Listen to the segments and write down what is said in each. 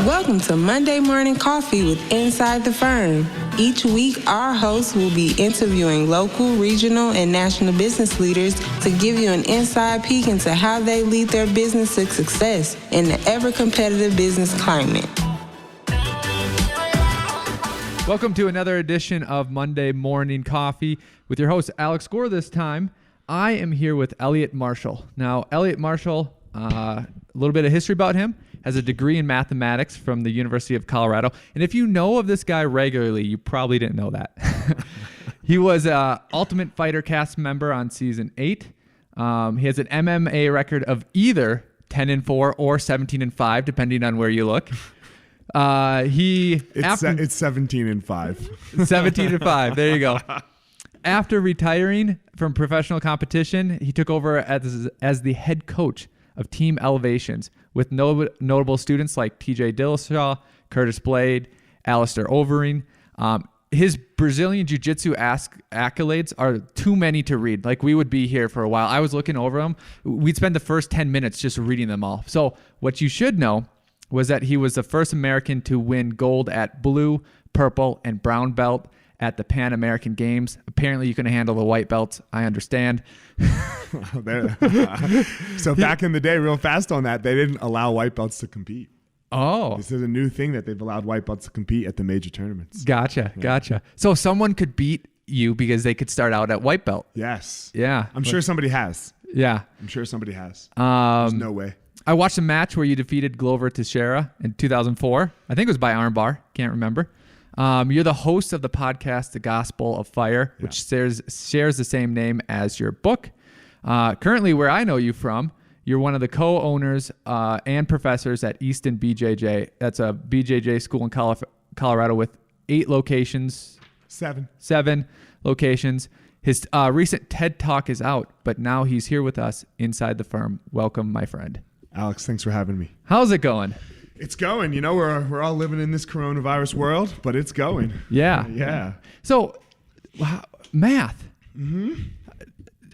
Welcome to Monday Morning Coffee with Inside the Firm. Each week, our hosts will be interviewing local, regional, and national business leaders to give you an inside peek into how they lead their business to success in the ever-competitive business climate. Welcome to another edition of Monday Morning Coffee with your host, Alex Gore. This time, I am here with Eliot Marshall. Now, Eliot Marshall, a little bit of history about him, has a degree in mathematics from the University of Colorado. And if you know of this guy regularly, you probably didn't know that. He was an Ultimate Fighter cast member on season 8. He has an MMA record of either 10-4 or 17-5, depending on where you look. It's 17-5. 17-5. There you go. After retiring from professional competition, he took over as the head coach of Team Elevations with notable students like TJ Dillashaw, Curtis Blaydes, Alistair Overeem. His Brazilian Ju Jitsu accolades are too many to read. Like, we would be here for a while. I was looking over them. We'd spend the first 10 minutes just reading them all. So what you should know was that he was the first American to win gold at blue, purple, and brown belt at the Pan American Games. Apparently, you can handle the white belts. I understand. So back in the day, real fast on that, they didn't allow white belts to compete. Oh. This is a new thing that they've allowed white belts to compete at the major tournaments. Gotcha. So someone could beat you because they could start out at white belt. Yes. Yeah. I'm sure somebody has. Yeah. I'm sure somebody has. There's no way. I watched a match where you defeated Glover Teixeira in 2004. I think it was by armbar. Can't remember. You're the host of the podcast, The Gospel of Fire, which shares the same name as your book. Currently, where I know you from, you're one of the co-owners and professors at Easton BJJ. That's a BJJ school in Colorado with 8 locations. 7 locations. His recent TED Talk is out, but now he's here with us inside the firm. Welcome, my friend. Alex, thanks for having me. How's it going? It's going. You know, we're all living in this coronavirus world, but it's going. Yeah. So, math. Mm-hmm.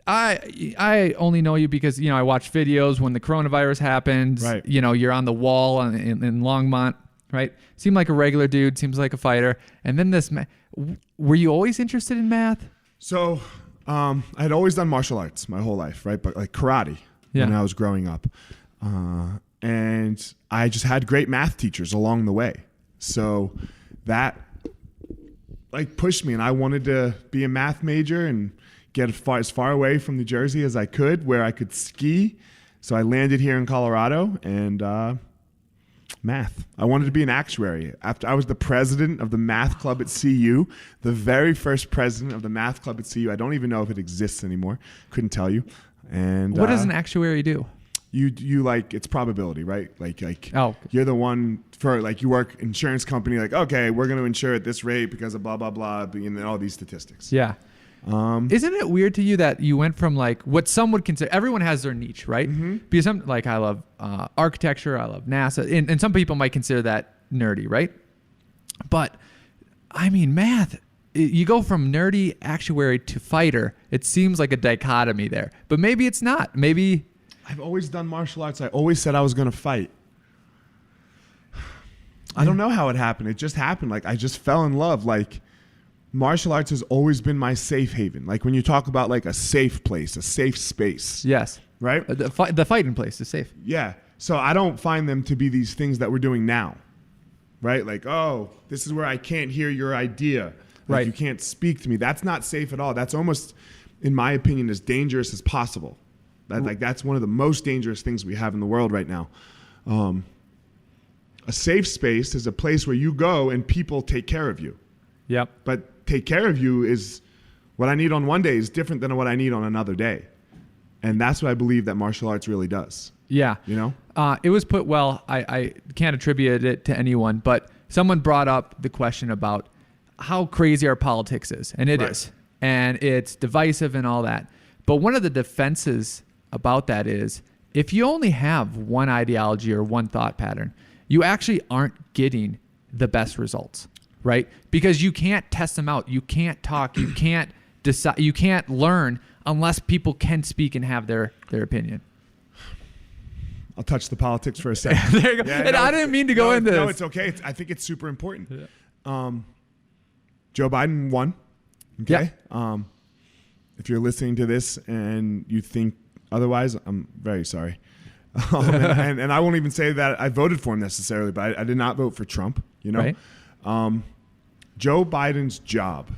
I only know you because, I watch videos when the coronavirus happened. Right. You're on the wall in Longmont, right? Seemed like a regular dude, seems like a fighter. And then this, were you always interested in math? So, I had always done martial arts my whole life, right? But like karate when I was growing up. And I just had great math teachers along the way. So that pushed me, and I wanted to be a math major and get as far away from New Jersey as I could, where I could ski. So I landed here in Colorado, and math. I wanted to be an actuary. After I was the president of the math club at CU, the very first president of the math club at CU. I don't even know if it exists anymore. Couldn't tell you. And what does an actuary do? You it's probability, right? You're the one for you work insurance company, okay, we're going to insure at this rate because of blah, blah, blah, and all these statistics. Yeah. Isn't it weird to you that you went from what some would consider, everyone has their niche, right? Mm-hmm. Because I love architecture, I love NASA, and some people might consider that nerdy, right? But I mean, math, you go from nerdy actuary to fighter. It seems like a dichotomy there, but maybe it's not. Maybe I've always done martial arts. I always said I was going to fight. I don't know how it happened. It just happened. I just fell in love. Martial arts has always been my safe haven. When you talk about a safe place, a safe space. Yes. Right? The fighting place is safe. Yeah. So I don't find them to be these things that we're doing now. Right? This is where I can't hear your idea. Right. You can't speak to me. That's not safe at all. That's almost, in my opinion, as dangerous as possible. That's one of the most dangerous things we have in the world right now. A safe space is a place where you go and people take care of you. Yep. But take care of you is what I need on one day is different than what I need on another day. And that's what I believe that martial arts really does. Yeah. It was put well. I can't attribute it to anyone, but someone brought up the question about how crazy our politics is. And it is. And it's divisive and all that. But one of the defenses about that is if you only have one ideology or one thought pattern, you actually aren't getting the best results, right? Because you can't test them out. You can't talk. You can't decide. You can't learn unless people can speak and have their opinion. I'll touch the politics for a second. There you go. And I didn't mean to go into this. No, it's okay. I think it's super important. Yeah. Joe Biden won. Okay. Yeah. If you're listening to this and you think otherwise, I'm very sorry. And I won't even say that I voted for him necessarily, but I did not vote for Trump. You know, right. Joe Biden's job,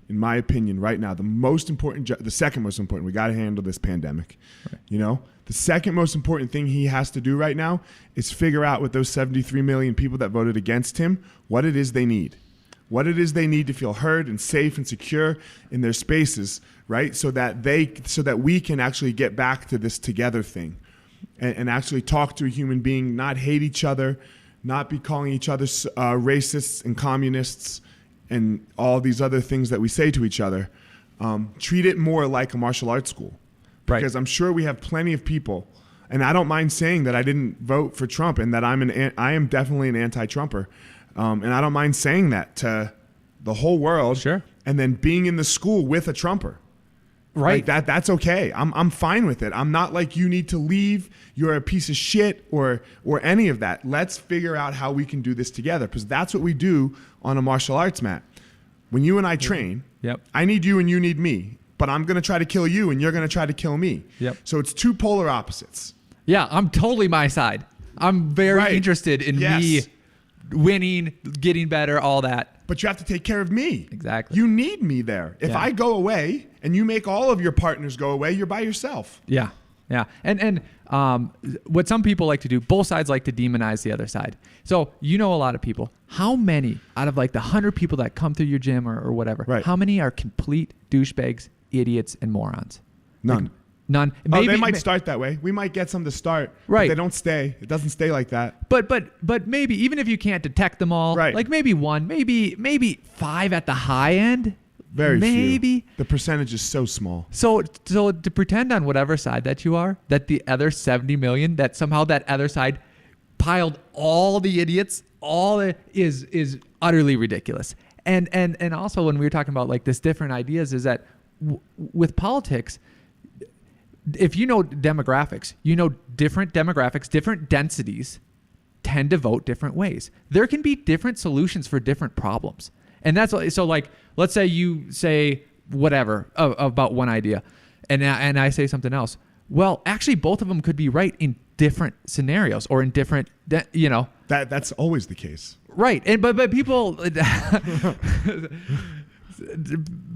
in my opinion, right now, the most important, the second most important, we got to handle this pandemic. Right. You know, the second most important thing he has to do right now is figure out with those 73 million people that voted against him, what it is they need. What it is they need to feel heard and safe and secure in their spaces, right? So that we can actually get back to this together thing and actually talk to a human being, not hate each other, not be calling each other racists and communists and all these other things that we say to each other. Treat it more like a martial arts school. Because I'm sure we have plenty of people, and I don't mind saying that I didn't vote for Trump and that I am definitely an anti-Trumper. And I don't mind saying that to the whole world. Sure. And then being in the school with a Trumper. Right. Like that's okay. I'm fine with it. I'm not like you need to leave. You're a piece of shit or any of that. Let's figure out how we can do this together, because that's what we do on a martial arts mat. When you and I train, I need you and you need me, but I'm going to try to kill you and you're going to try to kill me. So it's two polar opposites. Yeah, I'm totally my side. I'm very interested in me winning, getting better, all that. But you have to take care of me. Exactly. You need me there. If I go away and you make all of your partners go away, you're by yourself. Yeah. Yeah. And what some people like to do, both sides like to demonize the other side. So you know a lot of people. How many out of like the 100 people that come through your gym or whatever, how many are complete douchebags, idiots, and morons? None. Like, none. Maybe, they might start that way. We might get some to start. Right. But they don't stay. It doesn't stay like that. But maybe even if you can't detect them all, like maybe one, maybe 5 at the high end. Very few. The percentage is so small. So to pretend on whatever side that you are, that the other 70 million, that somehow that other side piled all the idiots, is utterly ridiculous. And also when we were talking about like this different ideas is that with politics, if you know demographics, different demographics, different densities tend to vote different ways. There can be different solutions for different problems. And that's so like, let's say you say whatever about one idea and I say something else. Well, actually both of them could be right in different scenarios or in different, That's always the case. Right. And but people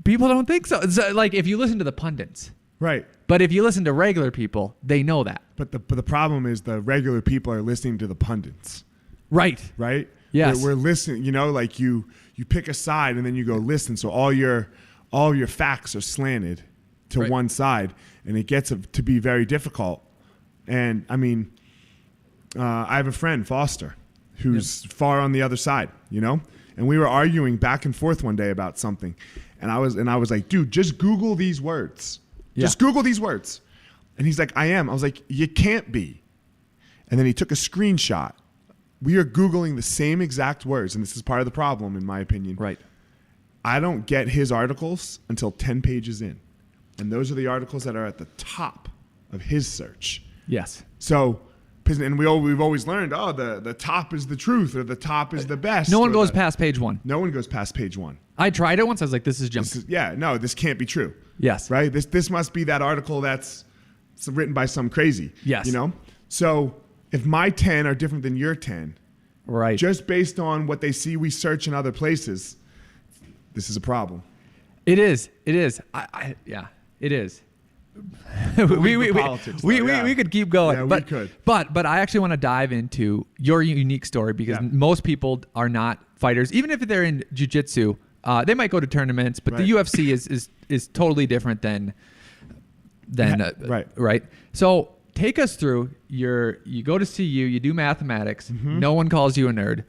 people don't think so. So. Like if you listen to the pundits. Right. But if you listen to regular people, they know that. But the problem is the regular people are listening to the pundits. Right. Right? Yes. We're listening, like you pick a side and then you go listen. So all your facts are slanted to one side, and it gets to be very difficult. And I mean, I have a friend, Foster, who's far on the other side, and we were arguing back and forth one day about something. And I was like, dude, just Google these words. Just Google these words. And he's like, I am. I was like, you can't be. And then he took a screenshot. We are Googling the same exact words, and this is part of the problem, in my opinion. Right. I don't get his articles until 10 pages in. And those are the articles that are at the top of his search. Yes. So, and we've always learned, the top is the truth, or the top is the best. No one goes past page 1. No one goes past page 1. I tried it once. I was like, this is junk. This can't be true. Yes. Right? This must be that article that's written by some crazy. Yes. So if my 10 are different than your 10, right, just based on what they see we search in other places, this is a problem. It is. It is. It is. we could keep going. Yeah, we could. But I actually want to dive into your unique story because most people are not fighters. Even if they're in jiu-jitsu, they might go to tournaments, but the UFC is totally different than right. So take us through you go to CU, you do mathematics, no one calls you a nerd.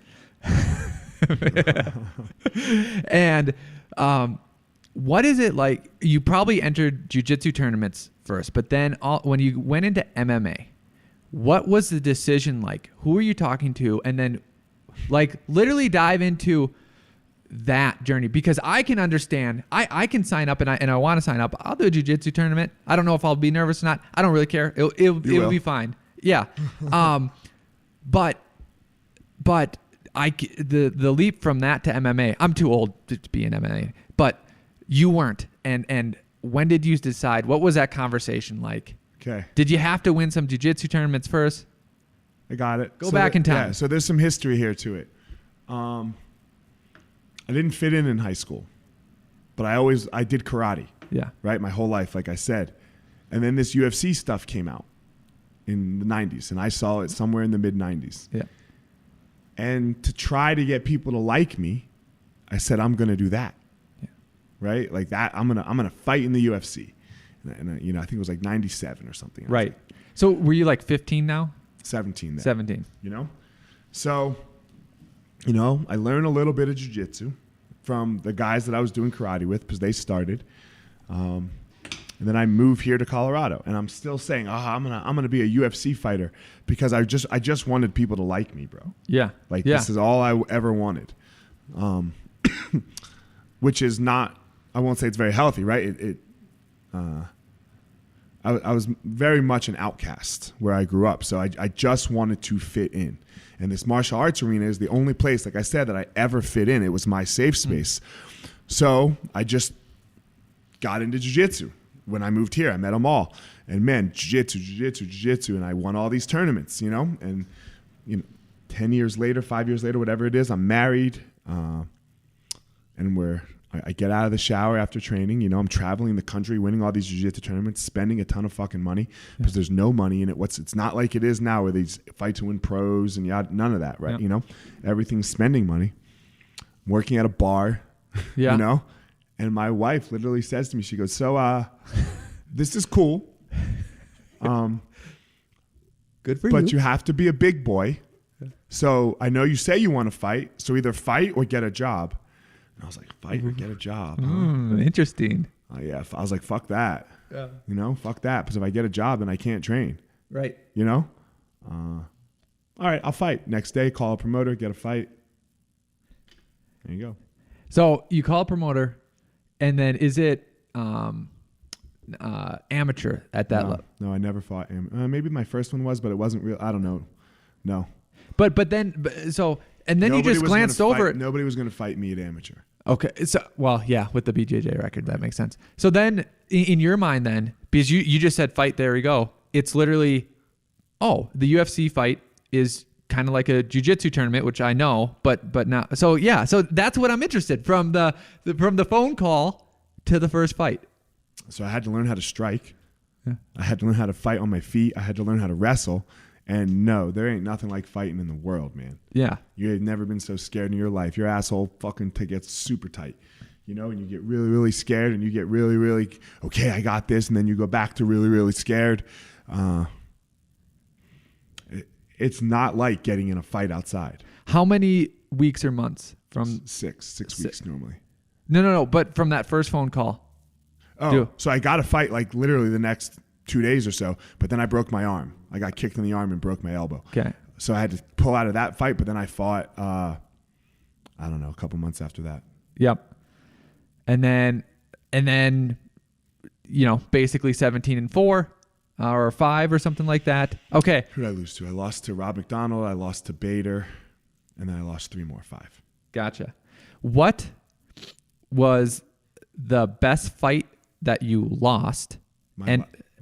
And what is it like? You probably entered jiu-jitsu tournaments first, but then when you went into MMA, what was the decision like? Who were you talking to? And then like literally dive into that journey, because I can understand. I can sign up and I want to sign up. I'll do a jiu-jitsu tournament. I don't know if I'll be nervous or not. I don't really care. It'll be fine. Yeah. But the leap from that to MMA, I'm too old to be in MMA, but you weren't. And when did you decide? What was that conversation like? Okay. Did you have to win some jiu-jitsu tournaments first? I got it. Go back in time. Yeah, so there's some history here to it. I didn't fit in high school, but I did karate. Yeah. Right? My whole life, like I said. And then this UFC stuff came out in the 90s, and I saw it somewhere in the mid-90s. Yeah. And to try to get people to like me, I said, I'm going to do that. Yeah. Right? Like that, I'm gonna fight in the UFC. And I think it was like 97 or something. Right. So were you like 15 now? 17 then. 17. So, I learned a little bit of jiu-jitsu from the guys that I was doing karate with because they started. And then I moved here to Colorado, and I'm still saying, I'm gonna be a UFC fighter because I just wanted people to like me, bro. Yeah. This is all I ever wanted. Which is not, I won't say it's very healthy, right? I was very much an outcast where I grew up. So I just wanted to fit in. And this martial arts arena is the only place, like I said, that I ever fit in. It was my safe space. So I just got into jiu-jitsu. When I moved here, I met them all. And man, jiu-jitsu. And I won all these tournaments, And 10 years later, 5 years later, whatever it is, I'm married. And I get out of the shower after training. I'm traveling the country, winning all these jiu-jitsu tournaments, spending a ton of fucking money because there's no money in it. It's not like it is now where these fight to win pros and none of that, right? Yeah. Everything's spending money. I'm working at a bar, and my wife literally says to me, she goes, so this is cool. Good for you. But you have to be a big boy. So I know you say you want to fight, so either fight or get a job. And I was like, fight or get a job. Huh? Interesting. Yeah, I was like, fuck that. Yeah. Fuck that. Because if I get a job, then I can't train. Right. All right, I'll fight. Next day, call a promoter, get a fight. There you go. So you call a promoter, and then is it amateur at that level? No, I never fought. Maybe my first one was, but it wasn't real. I don't know. No. And then nobody you just glanced over it. Nobody was going to fight me at amateur. Okay. So, with the BJJ record, that makes sense. So then in your mind then, because you just said fight, there we go. It's literally, the UFC fight is kind of like a jiu-jitsu tournament, which I know, but not. So yeah, so that's what I'm interested from the phone call to the first fight. So I had to learn how to strike. Yeah. I had to learn how to fight on my feet. I had to learn how to wrestle. And no, there ain't nothing like fighting in the world, man. Yeah. You have never been so scared in your life. Your asshole fucking gets super tight, and you get really, really scared, and you get really, really, okay, I got this. And then you go back to really, really scared. It's not like getting in a fight outside. How many weeks or months from 6 weeks normally? No. But from that first phone call. So I got a fight like literally the next 2 days or so, but then I broke my arm. I got kicked in the arm and broke my elbow. Okay. So I had to pull out of that fight, but then I fought, I don't know, a couple months after that. Yep. And then, basically 17-4 or 5 or something like that. Okay. Who did I lose to? I lost to Rob McDonald. I lost to Bader, and then I lost 3 more, 5. Gotcha. What was the best fight that you lost?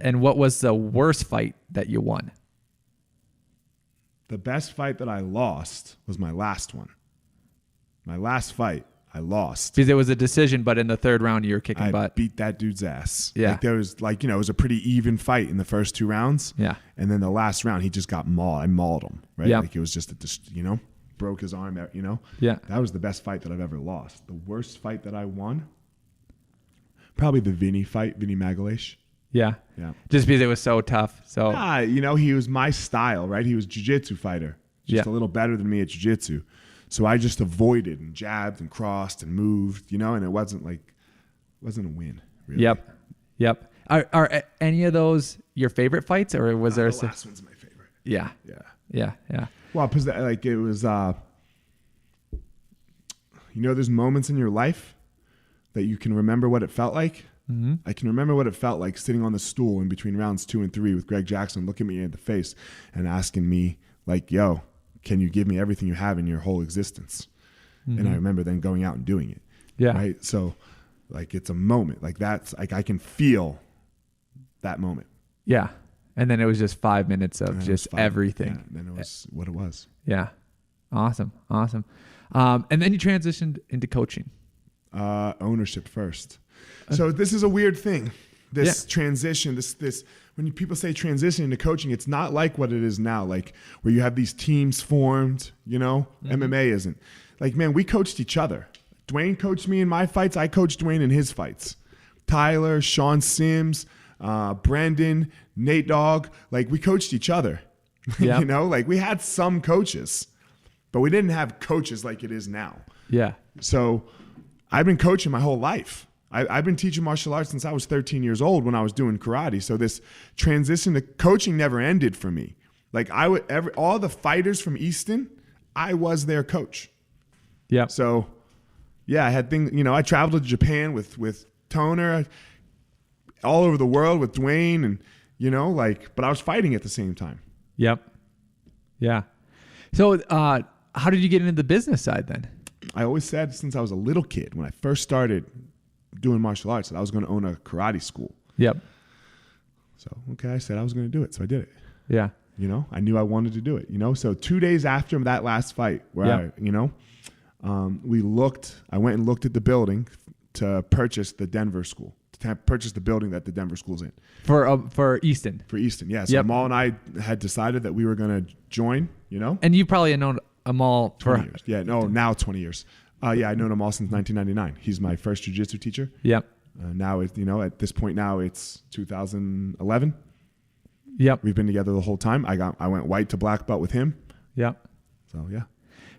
And what was the worst fight that you won? The best fight that I lost was my last one. My last fight, I lost. Because it was a decision, but in the third round, you were kicking butt. I beat that dude's ass. Yeah. There was it was a pretty even fight in the first 2 rounds. Yeah. And then the last round, he just got mauled. I mauled him, right? Yeah. It was just, broke his arm, Yeah. That was the best fight that I've ever lost. The worst fight that I won, probably the Vinny fight, Vinny Magalesh. Yeah. Yeah. Just because it was so tough. So he was my style, right? He was a jiu-jitsu fighter. Just a little better than me at jiu-jitsu. So I just avoided and jabbed and crossed and moved, and it wasn't a win, really. Yep. Are any of those your favorite fights, or was there the last one's my favorite. Yeah. Well, because it was there's moments in your life that you can remember what it felt like. Mm-hmm. I can remember what it felt like sitting on the stool in between rounds 2 and 3 with Greg Jackson looking me in the face and asking me like, yo, can you give me everything you have in your whole existence? Mm-hmm. And I remember then going out and doing it. Yeah. Right. So like, it's a moment like that's like, I can feel that moment. Yeah. And then it was just 5 minutes of just everything. Yeah, and then it was what it was. Yeah. Awesome. And then you transitioned into coaching. Ownership first. So this is a weird thing. This Yeah. transition, this when people say transition into coaching, it's not like what it is now, like where you have these teams formed, you know, MMA isn't. Like, man, we coached each other. Dwayne coached me in my fights. I coached Dwayne in his fights. Tyler, Sean Sims, Brendan, Nate Dogg, like we coached each other. Yeah. You know, like we had some coaches, but we didn't have coaches like it is now. Yeah. So I've been coaching my whole life. I've been teaching martial arts since I was 13 years old when I was doing karate. So this transition to coaching never ended for me. Like all the fighters from Easton, I was their coach. Yeah. So yeah, I had things, you know, I traveled to Japan with Toner, all over the world with Dwayne and, you know, like, but I was fighting at the same time. Yep. Yeah. So how did you get into the business side then? I always said since I was a little kid, when I first started doing martial arts, that I was going to own a karate school. Yep. So, okay, I said I was going to do it. So I did it. Yeah. You know, I knew I wanted to do it, you know? So 2 days after that last fight where I went and looked at the building to purchase the Denver school, to purchase the building that the Denver school's in. For Easton. For Easton, yeah. So Amal and I had decided that we were going to join, you know? And you probably had known Amal for 20 years. Yeah, no, now 20 years. Yeah, I've known Amal since 1999. He's my first jiu-jitsu teacher. Yep. Now, you know, at this point now, it's 2011. Yep. We've been together the whole time. I went white to black belt with him. Yep. So, yeah.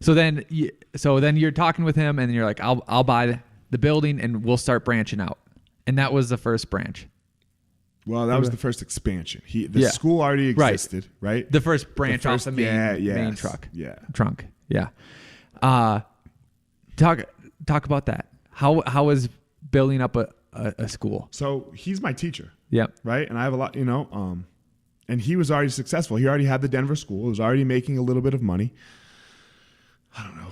So then you're talking with him and you're like, I'll buy the building and we'll start branching out. And that was the first branch. Well, that was the first expansion. The school already existed, right? The first branch off the main truck. Yeah. Trunk. Yeah. Talk about that. How was building up a school? So he's my teacher. Yep. Right. And I have a lot, you know, and he was already successful. He already had the Denver school. He was already making a little bit of money. I don't know.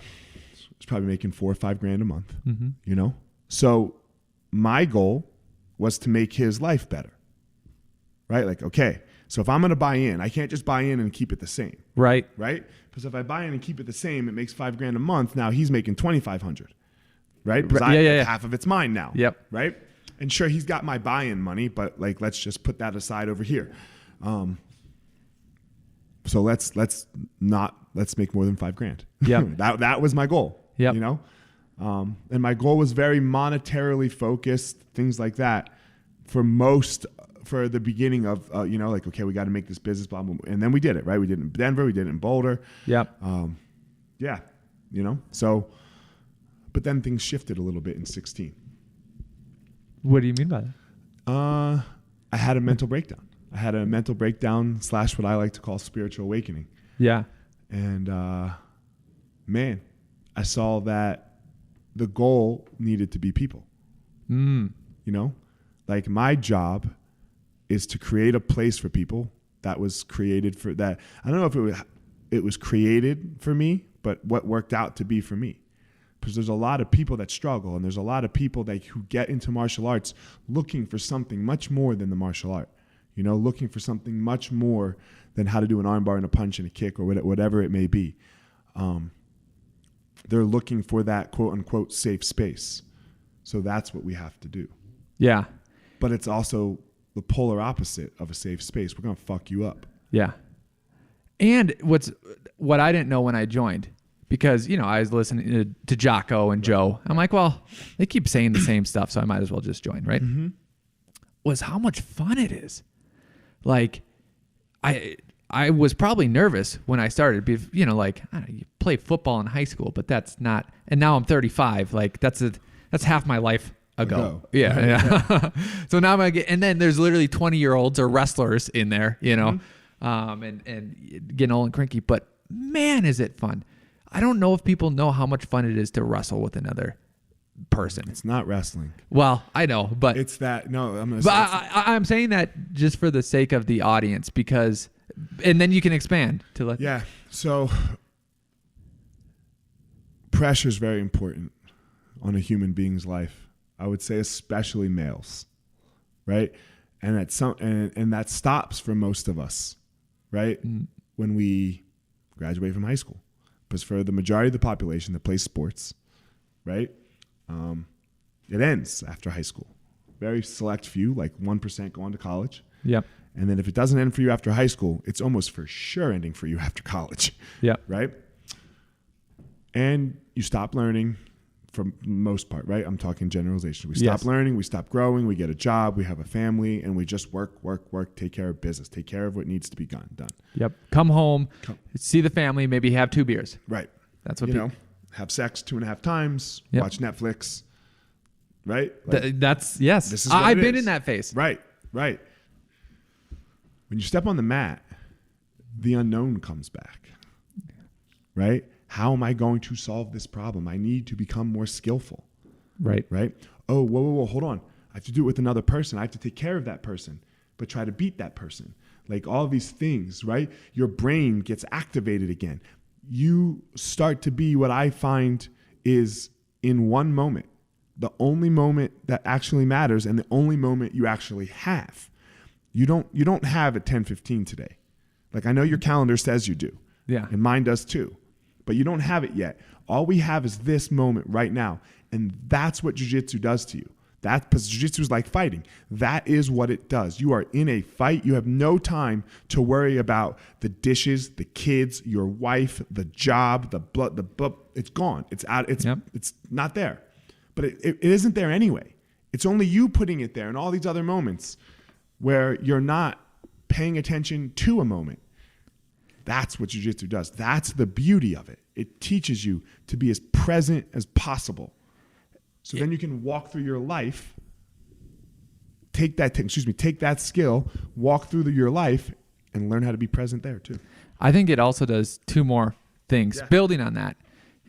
He's probably making $4 or $5 grand a month, you know? So my goal was to make his life better, right? Like, okay, so if I'm going to buy in, I can't just buy in and keep it the same. Right. Right. Because if I buy in and keep it the same, it makes $5 grand a month. Now he's making $2,500, right? Because half of it's mine now. Yep. Right. And sure, he's got my buy-in money, but like, let's just put that aside over here. So let's make more than $5 grand. Yeah. that was my goal. Yep. You know? And my goal was very monetarily focused, things like that for the beginning of, you know, like, okay, we got to make this business, blah, blah, blah. And then we did it, right? We did it in Denver. We did it in Boulder. Yep. Yeah. You know, so, but then things shifted a little bit in 16. What do you mean by that? I had a mental breakdown. I had a mental breakdown / what I like to call spiritual awakening. Yeah. And, man, I saw that the goal needed to be people. You know, like my job is to create a place for people that was created for that. I don't know if it was created for me, but what worked out to be for me. Because there's a lot of people that struggle, and there's a lot of people who get into martial arts looking for something much more than the martial art. You know, looking for something much more than how to do an armbar and a punch and a kick or whatever it may be. They're looking for that quote unquote safe space. So that's what we have to do. Yeah. But it's also the polar opposite of a safe space. We're going to fuck you up. Yeah. And what I didn't know when I joined, because, you know, I was listening to Jocko and Joe. I'm like, well, they keep saying the same stuff, so I might as well just join, right? Mm-hmm. Was how much fun it is. Like, I was probably nervous when I started. You know, like, I don't know, you play football in high school, but that's not. And now I'm 35. Like, that's half my life ago. Yeah. So now I'm gonna get. And then there's literally 20-year-olds or wrestlers in there. You know, and getting old and cranky. But man, is it fun! I don't know if people know how much fun it is to wrestle with another person. It's not wrestling. Well, I know, but It's that. No, I'm gonna but say I'm saying that just for the sake of the audience, because, and then you can expand to let. yeah. So pressure is very important on a human being's life. I would say especially males, right? And that stops for most of us, right? When we graduate from high school. Because for the majority of the population that plays sports, right? It ends after high school. Very select few, like 1% go on to college. Yep. And then if it doesn't end for you after high school, it's almost for sure ending for you after college. Yep. Right? And you stop learning for the most part, right? I'm talking generalization. We stop learning, we stop growing, we get a job, we have a family, and we just work, take care of business, take care of what needs to be done. Yep. Come home, see the family, maybe have 2 beers. Right. That's what have sex 2.5 times, Yep. watch Netflix, right? Like, that's, yes. This is what I've it been is. in that phase. Right. When you step on the mat, the unknown comes back, right? How am I going to solve this problem? I need to become more skillful. Right. Right? Oh, whoa, hold on. I have to do it with another person. I have to take care of that person, but try to beat that person. Like all these things, right? Your brain gets activated again. You start to be what I find is in one moment, the only moment that actually matters and the only moment you actually have. You don't have at 10:15 today. Like I know your calendar says you do. Yeah. And mine does too. But you don't have it yet. All we have is this moment right now. And that's what jiu-jitsu does to you. Because jiu-jitsu is like fighting. That is what it does. You are in a fight. You have no time to worry about the dishes, the kids, your wife, the job, the blood. It's gone. It's out. It's not there. But it isn't there anyway. It's only you putting it there and all these other moments where you're not paying attention to a moment. That's what jiu-jitsu does. That's the beauty of it. It teaches you to be as present as possible. So then you can walk through your life, take that skill, walk through your life, and learn how to be present there too. I think it also does 2 more things. Yeah. Building on that,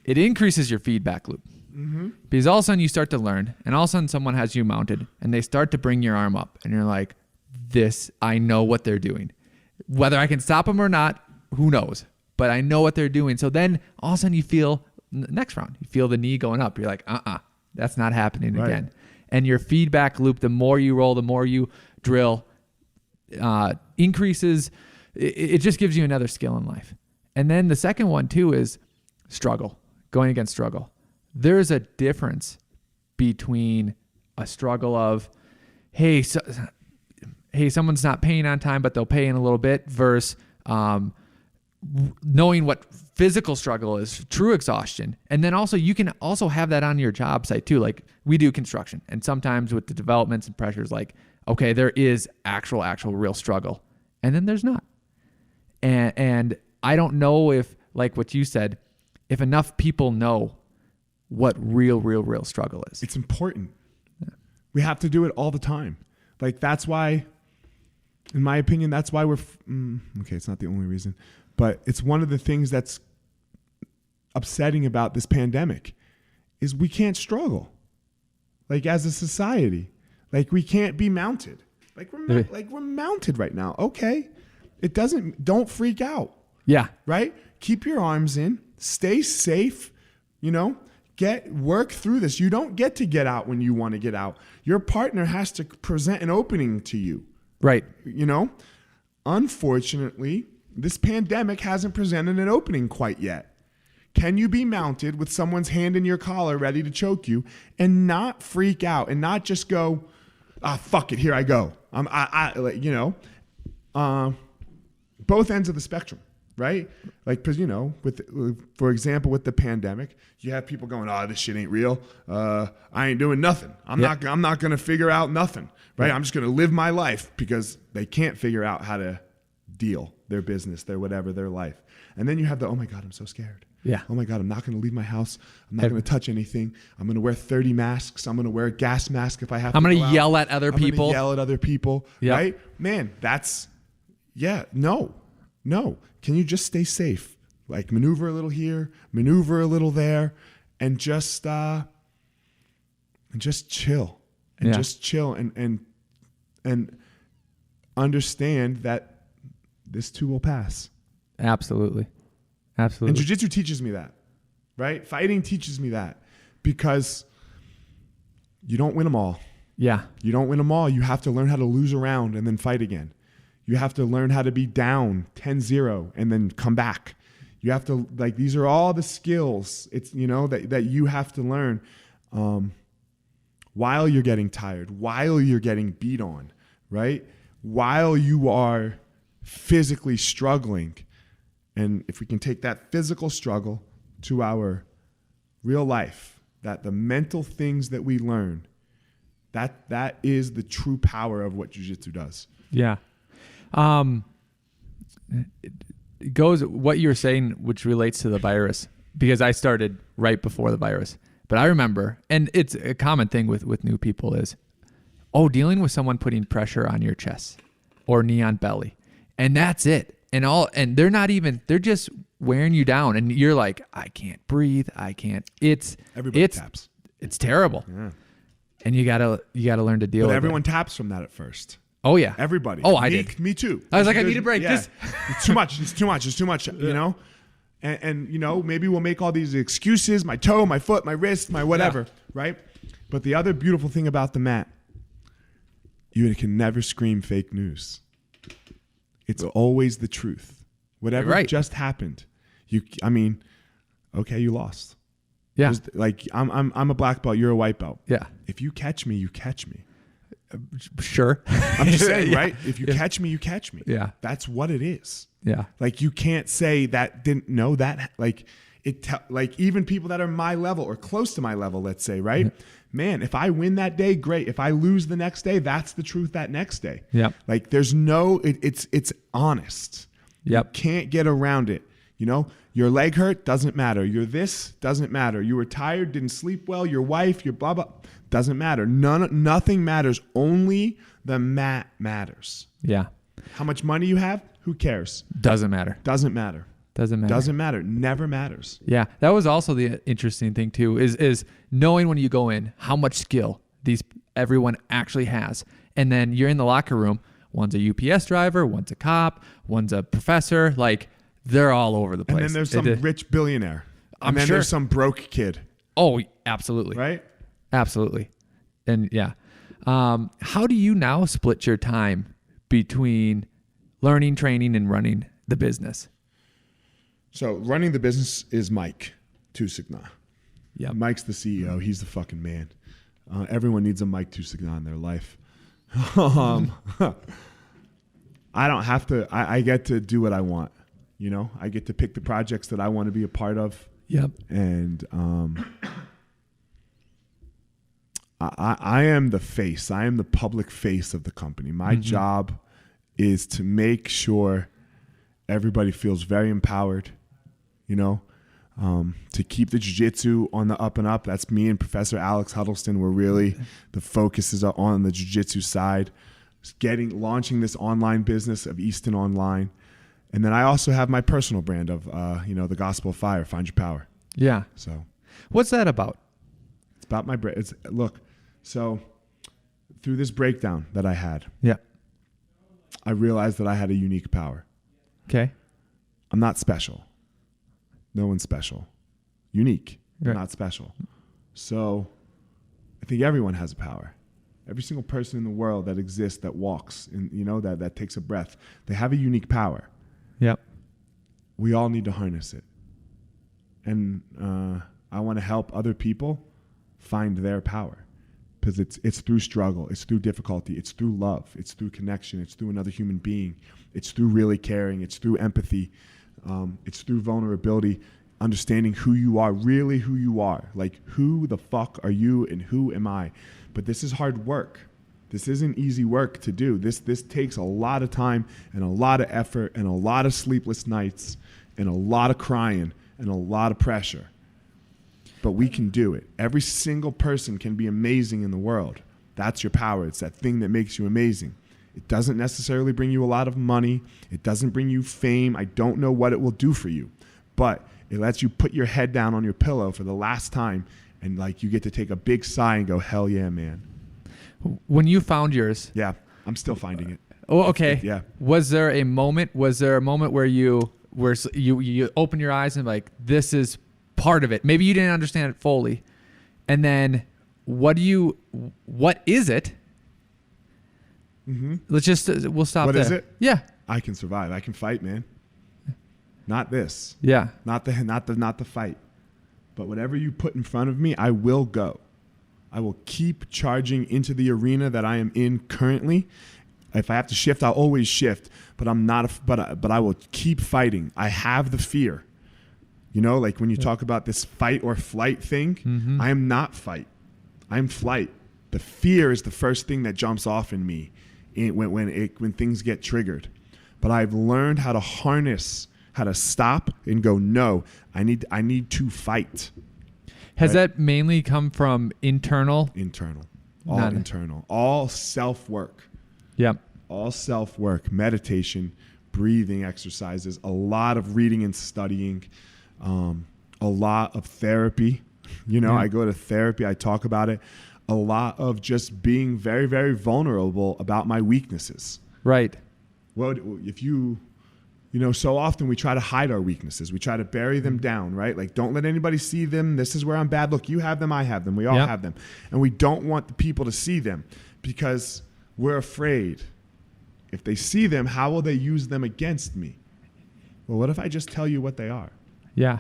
it increases your feedback loop. Mm-hmm. Because all of a sudden you start to learn, and all of a sudden someone has you mounted, and they start to bring your arm up, and you're like, I know what they're doing. Whether I can stop them or not, who knows? But I know what they're doing. So then all of a sudden you feel, next round, you feel the knee going up. You're like, that's not happening again. And your feedback loop, the more you roll, the more you drill, increases. It just gives you another skill in life. And then the second one too is struggle, going against struggle. There's a difference between a struggle of, hey, someone's not paying on time, but they'll pay in a little bit, versus knowing what physical struggle is, true exhaustion. And then also you can also have that on your job site too. Like we do construction, and sometimes with the developments and pressures, like, okay, there is actual real struggle, and then there's not. And I don't know if, like what you said, if enough people know what real struggle is. It's important. Yeah. We have to do it all the time. Like that's why, in my opinion, that's why we're, okay, it's not the only reason, but it's one of the things that's upsetting about this pandemic is we can't struggle. Like as a society, like we can't be mounted. Like we're mounted right now. Okay. Don't freak out. Yeah. Right? Keep your arms in, stay safe, work through this. You don't get to get out when you want to get out. Your partner has to present an opening to you. Right. Unfortunately, this pandemic hasn't presented an opening quite yet. Can you be mounted with someone's hand in your collar ready to choke you and not freak out and not just go, fuck it, here I go. Both ends of the spectrum, right? Like, because, for example, with the pandemic, you have people going, this shit ain't real. I ain't doing nothing. I'm not going to figure out nothing, right? I'm just going to live my life because they can't figure out how to deal their business, their whatever, their life. And then you have oh my God, I'm so scared. Yeah. Oh my God, I'm not going to leave my house. I'm not going to touch anything. I'm going to wear 30 masks. I'm going to wear a gas mask if I have to. I'm going to yell at other people. I'm going to yell at other people, right? Man, no. Can you just stay safe? Like maneuver a little here, maneuver a little there, and just and just chill and just chill and understand that this too will pass. Absolutely. And jiu-jitsu teaches me that, right? Fighting teaches me that, because you don't win them all. Yeah. You don't win them all. You have to learn how to lose a round and then fight again. You have to learn how to be down 10-0 and then come back. You have to, like, these are all the skills, it's, you know, that you have to learn while you're getting tired, while you're getting beat on, right? While you are physically struggling. And if we can take that physical struggle to our real life, that the mental things that we learn, that is the true power of what jiu-jitsu does. Yeah. It goes what you were saying, which relates to the virus, because I started right before the virus. But I remember, and it's a common thing with new people is, dealing with someone putting pressure on your chest or knee on belly. And that's it. And they're just wearing you down. And you're like, I can't breathe. Everybody taps. It's terrible. Yeah. And you gotta learn to deal with it. But everyone taps from that at first. Oh yeah. Everybody. Oh, I did. Me too. I was like, I need a break. Yeah. It's too much. It's too much, you know? And you know, maybe we'll make all these excuses, my toe, my foot, my wrist, my whatever, right? But the other beautiful thing about the mat, you can never scream fake news. It's always the truth. Whatever just happened, okay, you lost. Yeah. Like I'm a black belt, you're a white belt. Yeah. If you catch me, you catch me. Sure. I'm just saying, right? If you catch me, you catch me. Yeah. That's what it is. Yeah. Like, you can't say that didn't know that. Like, like even people that are my level or close to my level, let's say, right? Man, if I win that day, great. If I lose the next day, that's the truth that next day. Yeah. Like, there's it's honest. Yep. You can't get around it. You know, your leg hurt, doesn't matter. Your this, doesn't matter. You were tired, didn't sleep well, your wife, your blah, blah, doesn't matter. Nothing matters. Only the mat matters. Yeah. How much money you have, who cares? Doesn't matter. Doesn't matter. Doesn't matter. Doesn't matter. Never matters. Yeah. That was also the interesting thing too, is knowing when you go in how much skill everyone actually has. And then you're in the locker room, one's a UPS driver, one's a cop, one's a professor, like they're all over the place. And then there's some rich billionaire. And then sure. there's some broke kid. Oh, absolutely. Right? Absolutely. And yeah. How do you now split your time between learning, training, and running the business? So running the business is Mike Tusigna. Yeah. Mike's the CEO. He's the fucking man. Everyone needs a Mike Tusigna in their life. I don't have to. I get to do what I want. You know, I get to pick the projects that I want to be a part of. Yep. And I am the face. I am the public face of the company. My job is to make sure everybody feels very empowered, you know, to keep the jiu-jitsu on the up and up. That's me and Professor Alex Huddleston. We're really, the focus is on the jiu-jitsu side, launching this online business of Easton Online. And then I also have my personal brand of, the Gospel of Fire, Find Your Power. Yeah. So what's that about? It's about my brand. Look, so through this breakdown that I had, I realized that I had a unique power. Okay. I'm not special. No one's special. Unique, right. Not special. So I think everyone has a power. Every single person in the world that exists, that walks, and that takes a breath, they have a unique power. Yep. We all need to harness it. And I want to help other people find their power, because it's through struggle, it's through difficulty, it's through love, it's through connection, it's through another human being, it's through really caring, it's through empathy, it's through vulnerability, understanding who you are, really who you are. Like, who the fuck are you and who am I? But this is hard work. This isn't easy work to do. This takes a lot of time and a lot of effort and a lot of sleepless nights and a lot of crying and a lot of pressure. But we can do it. Every single person can be amazing in the world. That's your power. It's that thing that makes you amazing. It doesn't necessarily bring you a lot of money. It doesn't bring you fame. I don't know what it will do for you. But it lets you put your head down on your pillow for the last time And like you get to take a big sigh and go, hell yeah, man. When you found yours. Yeah, I'm still finding it. Oh, okay. Yeah. Was there a moment where you opened your eyes and like, this is part of it? Maybe you didn't understand it fully. And then what is it? Mm-hmm. We'll stop What there. is it? Yeah. I can survive. I can fight, man. Not this. Yeah. Not the fight. But whatever you put in front of me, I will go. I will keep charging into the arena that I am in currently. If I have to shift, I'll always shift. But I'm not. But I will keep fighting. I have the fear. You know, like when you talk about this fight or flight thing, I am not fight. I'm flight. The fear is the first thing that jumps off in me when things get triggered. But I've learned how to harness, how to stop and go, no, I need to fight. Has that mainly come from internal? Internal. All internal. All self-work. Yep. All self-work, meditation, breathing exercises, a lot of reading and studying, a lot of therapy. You know, I go to therapy, I talk about it. A lot of just being very, very vulnerable about my weaknesses. Right. Well, if you know, so often we try to hide our weaknesses. We try to bury them down, right? Like, don't let anybody see them. This is where I'm bad. Look, you have them, I have them. We all have them. And we don't want the people to see them because we're afraid. If they see them, how will they use them against me? Well, what if I just tell you what they are? Yeah.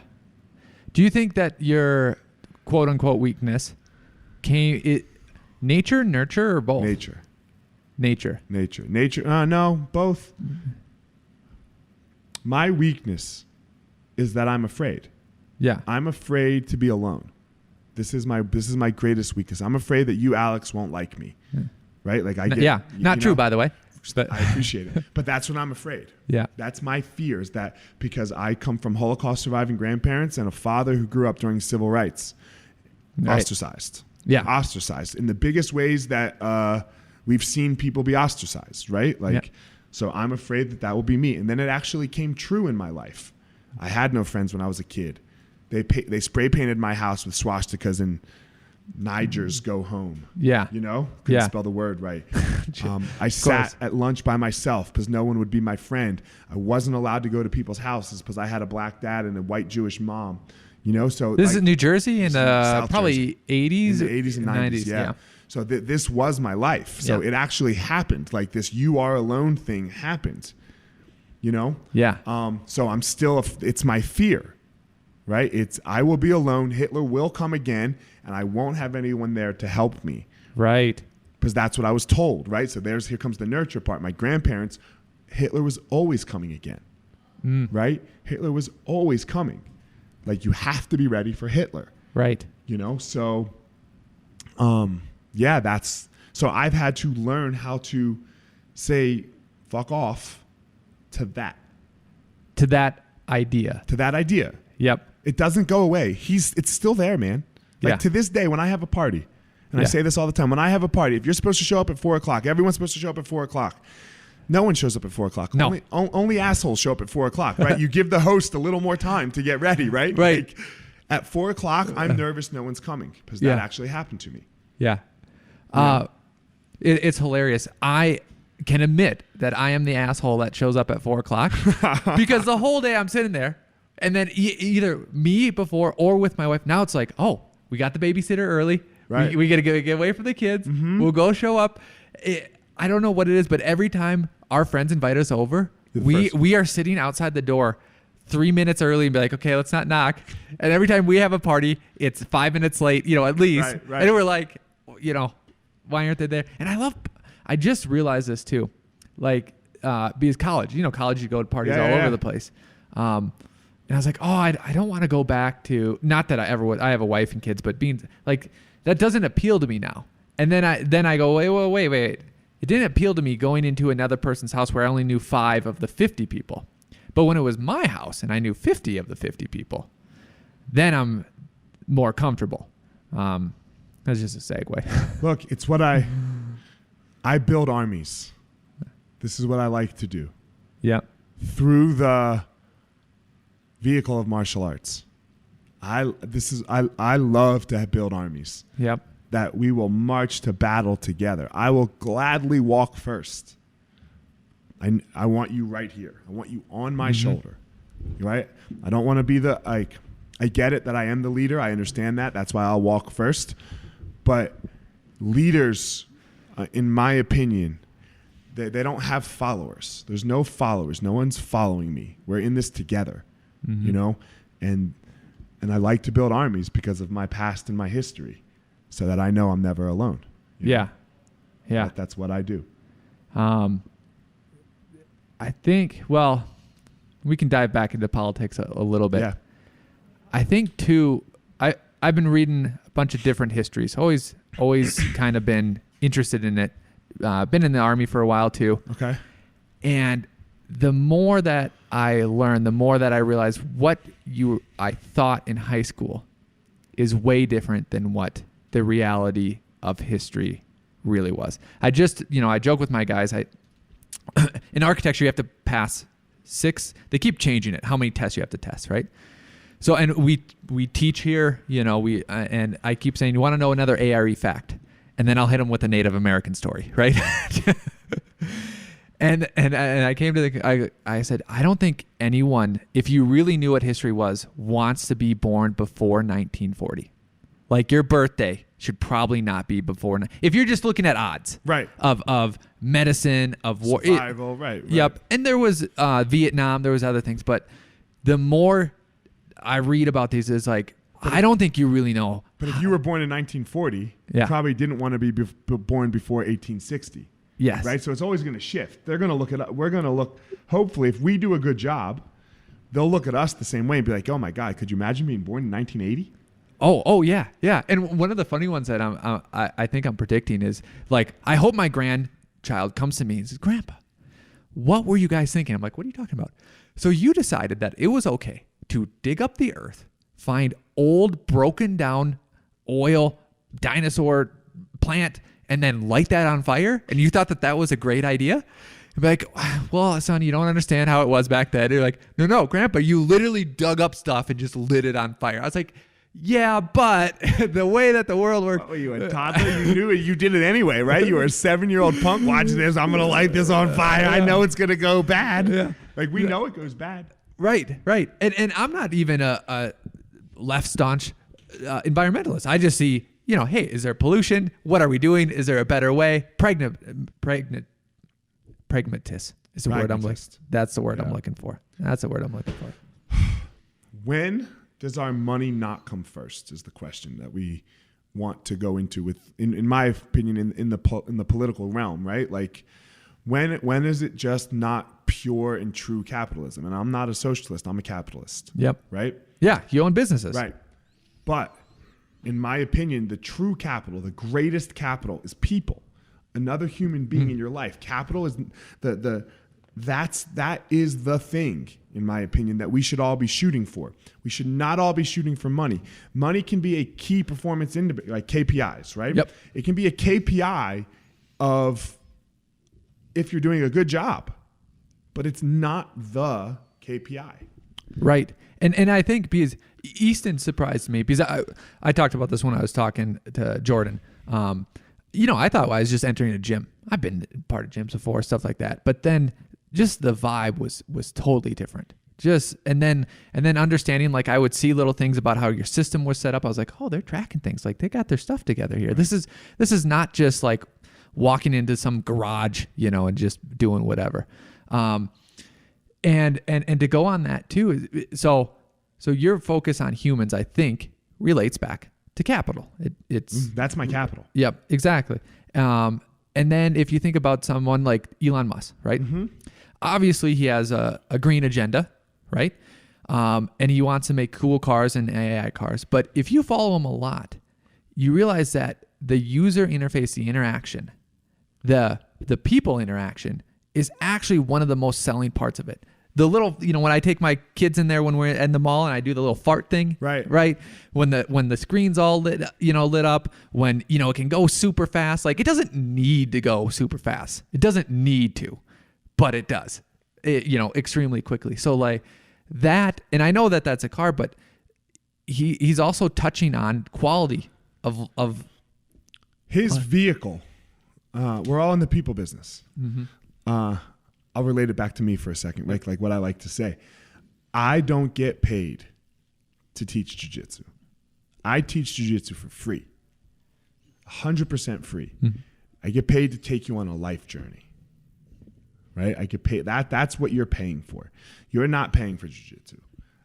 Do you think that your quote unquote weakness nature, nurture, or both? Nature. No, both. My weakness is that I'm afraid. Yeah. I'm afraid to be alone. This is my greatest weakness. I'm afraid that you, Alex, won't like me. Right? Like not true, by the way. But I appreciate it. But that's what I'm afraid. Yeah. That's my fear, is that because I come from Holocaust surviving grandparents and a father who grew up during civil rights. Right. Ostracized. Yeah. Ostracized in the biggest ways that we've seen people be ostracized, right? Like, so I'm afraid that will be me. And then it actually came true in my life. I had no friends when I was a kid. They spray painted my house with swastikas and Nigers go home. Yeah. You know? Couldn't spell the word right. I sat at lunch by myself because no one would be my friend. I wasn't allowed to go to people's houses because I had a black dad and a white Jewish mom. You know, so this is New Jersey in probably Jersey. 80s, in the 80s and 90s. Yeah. So this was my life. So it actually happened. Like this "you are alone" thing happened. You know. Yeah. So I'm still. It's my fear, right? It's I will be alone. Hitler will come again, and I won't have anyone there to help me. Right. Because that's what I was told. Right. So here comes the nurture part. My grandparents, Hitler was always coming again. Right. Hitler was always coming. Like you have to be ready for Hitler. Right. You know, so so I've had to learn how to say fuck off to that idea. Yep. It doesn't go away. It's still there, man. Like to this day when I have a party, and I say this all the time, when I have a party, if you're supposed to show up at 4:00, everyone's supposed to show up at 4:00. No one shows up at 4:00. No. Only assholes show up at 4:00, right? You give the host a little more time to get ready, right? Right. Like, at 4:00, I'm nervous no one's coming because that actually happened to me. Yeah. It's hilarious. I can admit that I am the asshole that shows up at 4:00 because the whole day I'm sitting there and then either me before or with my wife. Now it's like, oh, we got the babysitter early. Right. We got to get away from the kids. We'll go show up. I don't know what it is, but every time our friends invite us over, we are sitting outside the door 3 minutes early and be like, okay, let's not knock. And every time we have a party, it's 5 minutes late, at least. Right. And we're like, why aren't they there? And I just realized this too, like, because college, college, you go to parties all over the place. And I was like, oh, I don't want to go back to, not that I ever would, I have a wife and kids, but being like, that doesn't appeal to me now. And then I go, wait. It didn't appeal to me going into another person's house where I only knew 5 of the 50 people. But when it was my house and I knew 50 of the 50 people, then I'm more comfortable. That's just a segue. Look, it's what I build armies. This is what I like to do. Yeah. Through the vehicle of martial arts. I love to build armies. Yep. That we will march to battle together. I will gladly walk first. I want you right here. I want you on my shoulder. Right? I don't want to be I get it that I am the leader. I understand that. That's why I'll walk first. But leaders, in my opinion, they don't have followers. There's no followers. No one's following me. We're in this together, you know? And I like to build armies because of my past and my history so that I know I'm never alone. Yeah. Know? Yeah. That's what I do. I think, well, we can dive back into politics a little bit. Yeah. I think too, I've been reading a bunch of different histories. Always kind of been interested in it. Been in the Army for a while too. Okay. And the more that I learn, the more that I realize what I thought in high school is way different than what the reality of history really was. I joke with my guys. In architecture, you have to pass 6. They keep changing it. How many tests you have to test, right? So, and we teach here, and I keep saying, you want to know another ARE fact? And then I'll hit them with a Native American story, right? and I came to I said, I don't think anyone, if you really knew what history was, wants to be born before 1940. Like your birthday should probably not be before. If you're just looking at odds, right, of medicine, of war, survival, right. Yep. And there was Vietnam, there was other things, but the more I read about these, is like, I don't think you really know. But if you were born in 1940, you probably didn't want to be born before 1860. Yes. Right. So it's always going to shift. They're going to look at. We're going to look. Hopefully, if we do a good job, they'll look at us the same way and be like, "Oh my God, could you imagine being born in 1980?" Oh yeah. And one of the funny ones that I think I'm predicting is, like, I hope my grandchild comes to me and says, "Grandpa, what were you guys thinking?" I'm like, "What are you talking about?" So you decided that it was okay to dig up the earth, find old broken down oil dinosaur plant, and then light that on fire, and you thought that was a great idea? I'd be like, well, son, you don't understand how it was back then. You're like, no, Grandpa, you literally dug up stuff and just lit it on fire. I was like, yeah, but the way that the world worked. Oh, you a toddler? You knew it. You did it anyway, right? You were a 7-year-old punk. Watch this. I'm going to light this on fire. I know it's going to go bad. Yeah. Like, we know it goes bad. Right. And I'm not even a left staunch environmentalist. I just see, hey, is there pollution? What are we doing? Is there a better way? Pragmatist is the word I'm looking. That's the word I'm looking for. That's the word I'm looking for. When does our money not come first? Is the question that we want to go into with, in my opinion, in the political realm, right? Like, when is it just not pure and true capitalism? And I'm not a socialist. I'm a capitalist. Yep. Right. Yeah. You own businesses. Right. But in my opinion, the true capital, the greatest capital, is people. Another human being in your life. Capital is that is the thing, in my opinion, that we should all be shooting for. We should not all be shooting for money. Money can be a key performance indicator, like KPIs, right? Yep. It can be a KPI of if you're doing a good job, but it's not the KPI. Right. And I think because Easton surprised me, because I talked about this when I was talking to Jordan. I thought I was just entering a gym. I've been part of gyms before, stuff like that. But then just the vibe was totally different. And then understanding, like, I would see little things about how your system was set up. I was like, oh, they're tracking things. Like, they got their stuff together here. This is not just like walking into some garage, and just doing whatever. And to go on that too, so your focus on humans, I think, relates back to capital. That's my capital. Yep, exactly. And then if you think about someone like Elon Musk, right? Mm-hmm. Obviously, he has a green agenda, right? And he wants to make cool cars and AI cars. But if you follow him a lot, you realize that the user interface, the interaction, the people interaction is actually one of the most selling parts of it. The little, when I take my kids in there when we're in the mall and I do the little fart thing, right? When the screen's all lit up, when, it can go super fast. Like, it doesn't need to go super fast. It doesn't need to, but it does, extremely quickly. So like that, and I know that that's a car, but he's also touching on quality of his vehicle. We're all in the people business. I'll relate it back to me for a second, like what I like to say. I don't get paid to teach jiu-jitsu. I teach jiu-jitsu for free, 100% free. I get paid to take you on a life journey, right? I get paid. That's what you're paying for. You're not paying for jiu-jitsu.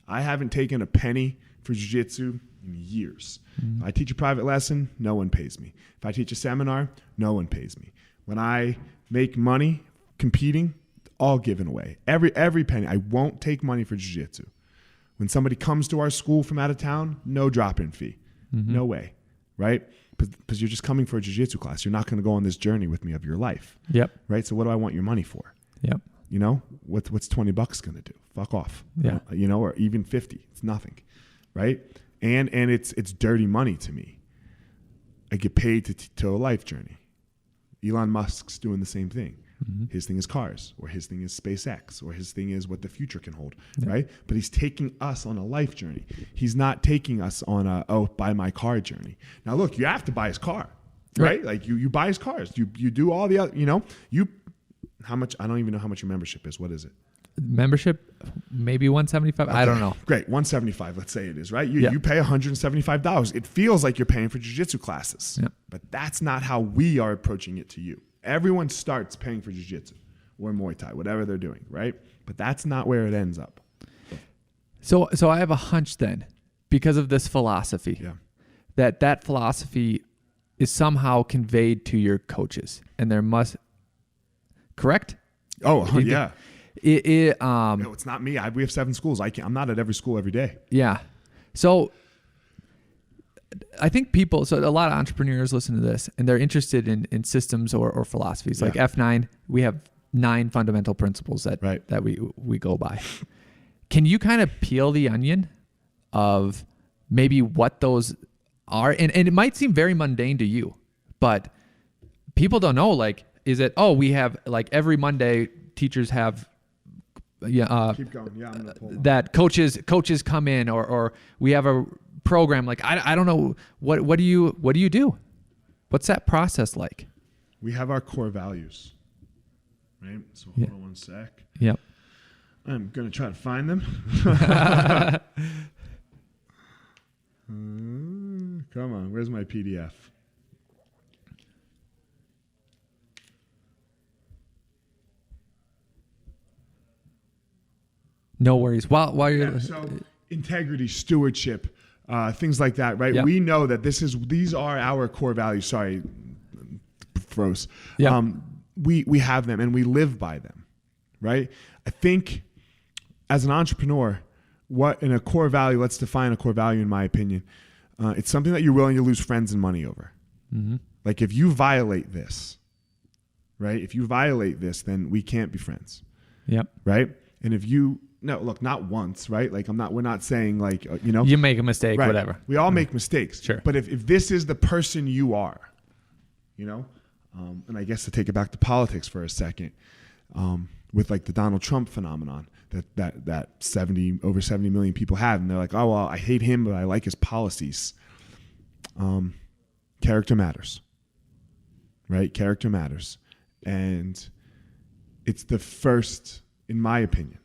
I haven't taken a penny for jiu-jitsu in years. If I teach a private lesson, no one pays me. If I teach a seminar, no one pays me. When I make money competing, all given away. Every penny. I won't take money for jiu-jitsu. When somebody comes to our school from out of town, no drop-in fee. No way, right? Because you're just coming for a jiu-jitsu class. You're not going to go on this journey with me of your life. Yep. Right? So what do I want your money for? Yep. You know, what's $20 going to do? Fuck off. Yeah. You know, or even 50. It's nothing, right? And it's dirty money to me. I get paid to a life journey. Elon Musk's doing the same thing. His thing is cars, or his thing is SpaceX, or his thing is what the future can hold, right? But he's taking us on a life journey. He's not taking us on buy my car journey. Now, look, you have to buy his car, right? Like you buy his cars. You do all the other, how much, I don't even know how much your membership is. What is it? Membership, maybe $175. Okay. I don't know. Great, $175. Let's say it is, right? You pay $175. It feels like you're paying for jiu-jitsu classes, but that's not how we are approaching it to you. Everyone starts paying for jiu-jitsu or Muay Thai, whatever they're doing, right? But that's not where it ends up. So I have a hunch then, because of this philosophy, that philosophy is somehow conveyed to your coaches, and there must, correct? Oh, yeah. No, it's not me. We have 7 schools. I'm not at every school every day. Yeah. So I think so a lot of entrepreneurs listen to this and they're interested in systems or philosophies. Like F9, we have 9 fundamental principles that we go by. Can you kind of peel the onion of maybe what those are? And it might seem very mundane to you, but people don't know, like, is it, we have, like, every Monday teachers have keep going. Yeah, I'm gonna pull that coaches come in, or we have a program. Like, I don't know, what do you do? What's that process like? We have our core values, right? So hold on one sec. Yep. I'm gonna try to find them. Come on, where's my PDF? No worries. While you're so integrity, stewardship, things like that, right? Yep. We know that these are our core values. Sorry, froze. Yep. We have them and we live by them, right? I think as an entrepreneur, in a core value, let's define a core value in my opinion. It's something that you're willing to lose friends and money over. Like, if you violate this, right? If you violate this, then we can't be friends. Yep. Right? And if you not once, right? Like, we're not saying, like, you make a mistake, right. Whatever. We all make mistakes. Sure. But if this is the person you are, and I guess to take it back to politics for a second, with, like, the Donald Trump phenomenon that over 70 million people have, and they're like, oh, well, I hate him, but I like his policies. Character matters, right? Character matters. And it's the first, in my opinion,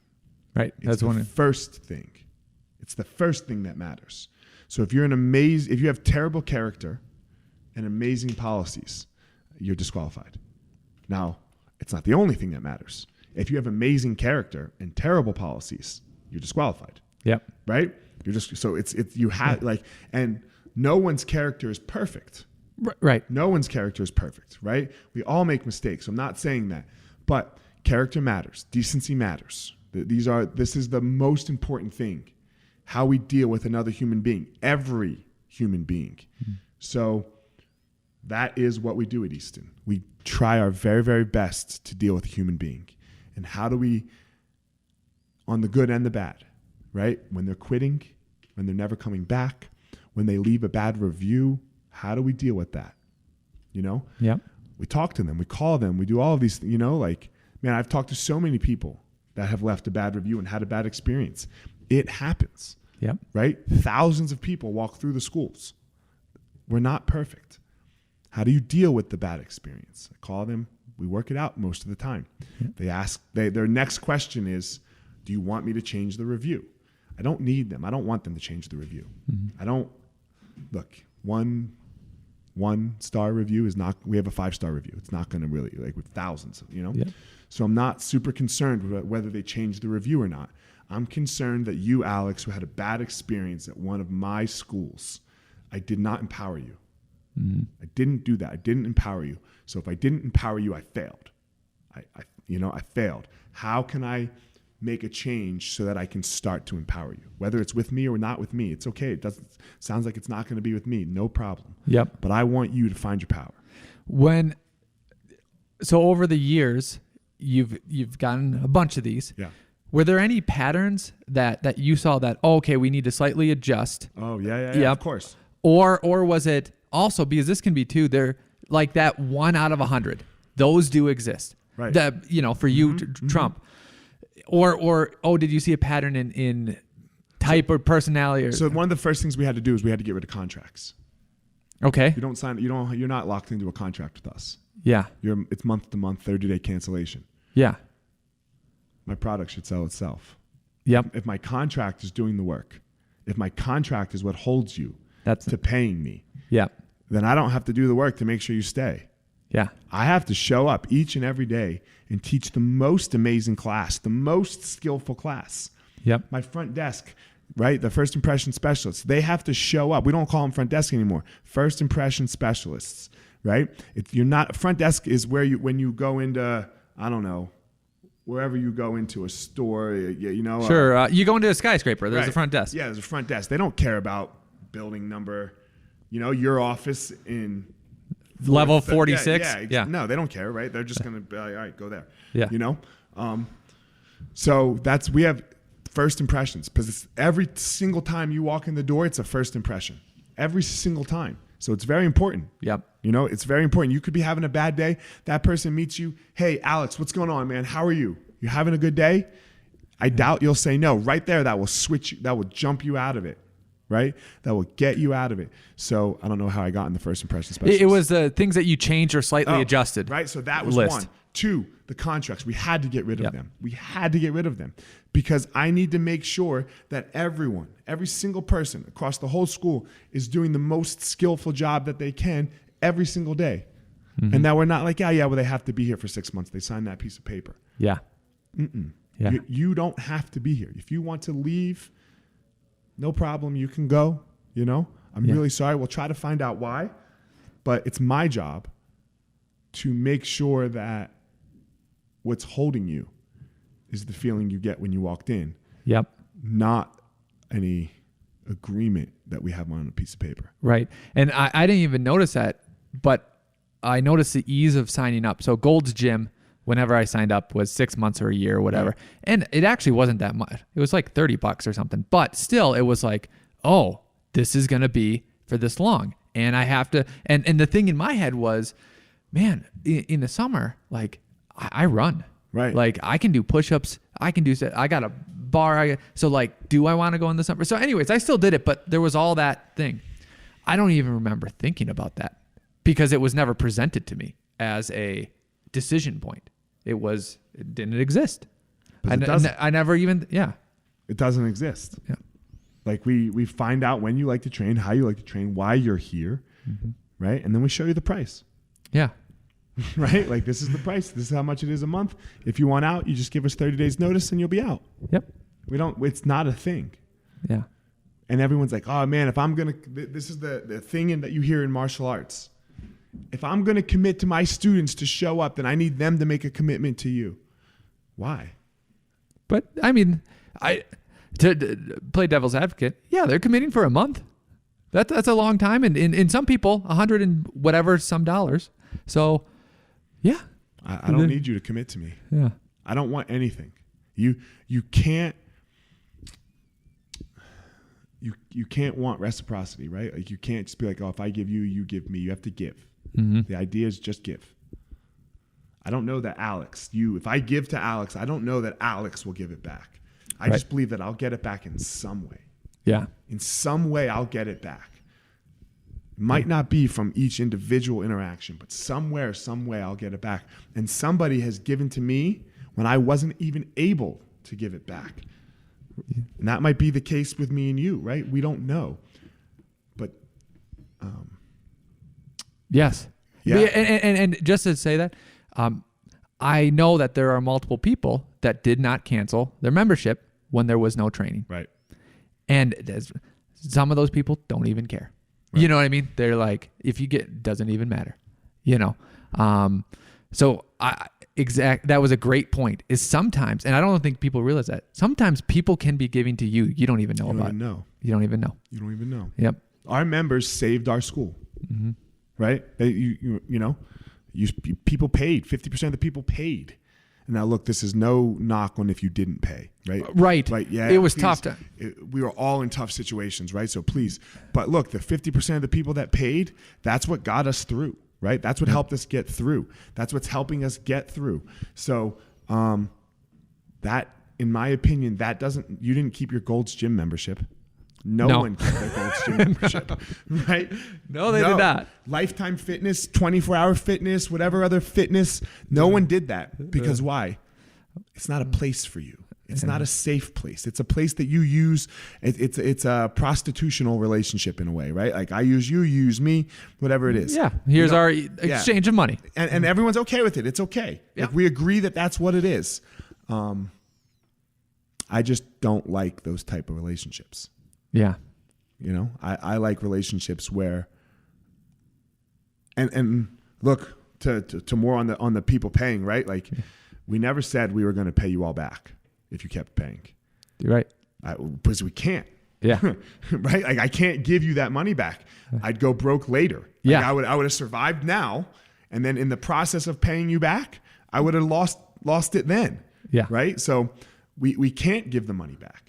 right? It's the first thing. It's the first thing that matters. So if you have terrible character and amazing policies, you're disqualified. Now, it's not the only thing that matters. If you have amazing character and terrible policies, you're disqualified. Yep. Right? And no one's character is perfect. Right. No one's character is perfect, right? We all make mistakes. I'm not saying that. But character matters. Decency matters. This is the most important thing. How we deal with another human being. Every human being. So that is what we do at Easton. We try our very, very best to deal with a human being. And how do we, on the good and the bad, right? When they're quitting, when they're never coming back, when they leave a bad review, how do we deal with that? Yeah. We talk to them, we call them, we do all of these, like, man, I've talked to so many people that have left a bad review and had a bad experience. It happens. Yep. Right? Thousands of people walk through the schools. We're not perfect. How do you deal with the bad experience? I call them, we work it out most of the time. Yep. Their next question is, do you want me to change the review? I don't need them. I don't want them to change the review. Look, one star review is not, we have a 5-star review. It's not going to really, like with thousands, Yep. So I'm not super concerned with whether they change the review or not. I'm concerned that you, Alex, who had a bad experience at one of my schools, I did not empower you. I didn't do that. I didn't empower you. So if I didn't empower you, I failed. I failed. How can I make a change so that I can start to empower you? Whether it's with me or not with me, it's okay. Sounds like it's not going to be with me. No problem. Yep. But I want you to find your power. So over the years, you've gotten a bunch of these. Yeah. Were there any patterns that you saw that, okay, we need to slightly adjust? Oh, yeah, Yep. Of course. Or was it also, because this can be too, they're like that 1 out of 100. Those do exist. Right. That, for you, Trump. Or did you see a pattern in type or personality? So one of the first things we had to do is we had to get rid of contracts. Okay. You don't sign. You're not locked into a contract with us. Yeah. It's month to month, 30-day cancellation. Yeah. My product should sell itself. Yep. If my contract is doing the work, if my contract is what holds you to paying me, yeah, then I don't have to do the work to make sure you stay. Yeah. I have to show up each and every day and teach the most amazing class, the most skillful class. Yep. My front desk, right? The first impression specialists, they have to show up. We don't call them front desk anymore. First impression specialists, right? Front desk is where when you go into, I don't know, wherever you go into a store, Sure. You go into a skyscraper. There's right. a front desk. Yeah, there's a front desk. They don't care about building number, your office in level 46. Yeah. No, they don't care, right? They're just going to be like, all right, go there. Yeah. So we have first impressions, because every single time you walk in the door, it's a first impression. Every single time. So it's very important. Yep. It's very important. You could be having a bad day. That person meets you. Hey, Alex, what's going on, man? How are you? You having a good day? I doubt you'll say no. Right there, that will switch you. That will jump you out of it. Right? That will get you out of it. So I don't know how I got in the first impression specialist. It was things that you changed or slightly adjusted. Right? So that was list. 1. 2, the contracts. We had to get rid of Yep. them. We had to get rid of them because I need to make sure that every single person across the whole school is doing the most skillful job that they can every single day. Mm-hmm. And that we're not like, well, they have to be here for 6 months. They sign that piece of paper. Yeah. Yeah. You don't have to be here. If you want to leave, no problem. You can go, I'm really sorry. We'll try to find out why, but it's my job to make sure that what's holding you is the feeling you get when you walked in. Yep. Not any agreement that we have on a piece of paper. Right. And I didn't even notice that, but I noticed the ease of signing up. So Gold's Gym, whenever I signed up, was 6 months or a year or whatever. Yeah. And it actually wasn't that much. It was like $30 or something. But still, it was like, oh, this is going to be for this long. And I have to, and the thing in my head was, man, in the summer, like I run. Right. Like I can do push-ups. I got a bar. So like, do I want to go in the summer? So anyways, I still did it, but there was all that thing. I don't even remember thinking about that because it was never presented to me as a decision point. It didn't exist. I never even, It doesn't exist. Yeah. Like we find out when you like to train, how you like to train, why you're here, right? And then we show you the price. Yeah. Right? Like this is the price. This is how much it is a month. If you want out, you just give us 30 days notice and you'll be out. Yep. It's not a thing. Yeah. And everyone's like, oh man, this is the thing that you hear in martial arts. If I'm going to commit to my students to show up, then I need them to make a commitment to you. Why? But I mean, to play devil's advocate, they're committing for a month. That's a long time. And in some people, 100 and whatever, some dollars. So yeah. I don't need you to commit to me. Yeah. I don't want anything. You can't want reciprocity, right? Like you can't just be like, oh, if I give you, you give me. You have to give. Mm-hmm. The idea is just give. I don't know that if I give to Alex, I don't know that Alex will give it back. I just believe that I'll get it back in some way. Yeah. In some way, I'll get it back. Might not be from each individual interaction, but somewhere, some way, I'll get it back. And somebody has given to me when I wasn't even able to give it back. And that might be the case with me and you, right? We don't know. But yes. Yeah. And just to say that, I know that there are multiple people that did not cancel their membership when there was no training. Right. And some of those people don't even care. Right. You know what I mean? They're like, if you get, doesn't even matter, you know? So that was a great point, is sometimes, and I don't think people realize that, sometimes people can be giving to you. You don't even know about it. You don't even know. You don't even know. Yep. Our members saved our school, right? People paid, 50% of the people paid. And now look, this is no knock on if you didn't pay, right? Right. Like, yeah, it was please, tough to. We were all in tough situations, right? So please, but look, the 50% of the people that paid, that's what got us through, right? That's what helped us get through. That's what's helping us get through. So that, in my opinion, you didn't keep your Gold's Gym membership. No one kept their Gold's Gym membership, right? No, they did not. Lifetime Fitness, 24-hour fitness, whatever other fitness, no one did that. Because why? It's not a place for you. It's not a safe place. It's a place that you use. It's a prostitutional relationship in a way, right? Like I use you use me, whatever it is. Yeah. Here's our exchange of money. And everyone's okay with it. It's okay. Yeah. Like we agree that that's what it is. I just don't like those type of relationships. Yeah. You know, I like relationships where, and look to more on the people paying, right? Like we never said we were going to pay you all back if you kept paying. You're right. Because we can't. Yeah. Right. Like I can't give you that money back. I'd go broke later. Like yeah. I would have survived now. And then in the process of paying you back, I would have lost it then. Yeah. Right. So we can't give the money back.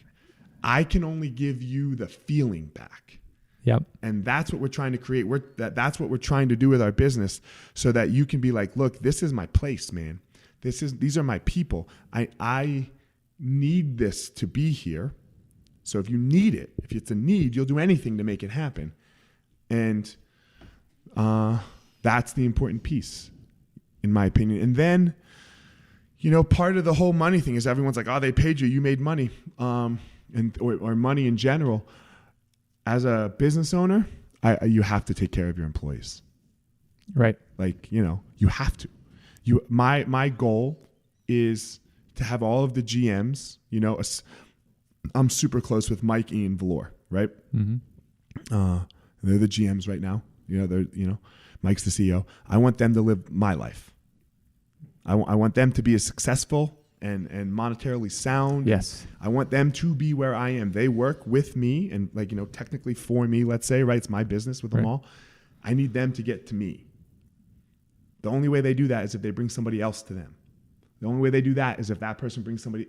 I can only give you the feeling back. Yep. And that's what we're trying to create. That's what we're trying to do with our business, so that you can be like, look, this is my place, man. These are my people. I need this to be here. So if you need it, if it's a need, you'll do anything to make it happen. And that's the important piece, in my opinion. And then, you know, part of the whole money thing is everyone's like, oh, they paid you, you made money. Or money in general. As a business owner, you have to take care of your employees. Right. Like, you know, you have to. My goal is to have all of the GMs, you know, I'm super close with Mike, Ian, Valor, right? Mm-hmm. They're the GMs right now. Mike's the CEO. I want them to live my life. I want them to be as successful and monetarily sound. Yes. I want them to be where I am. They work with me and, like, you know, technically for me, let's say, right? It's my business with them all. I need them to get to me. The only way they do that is if they bring somebody else to them. The only way they do that is if that person brings somebody,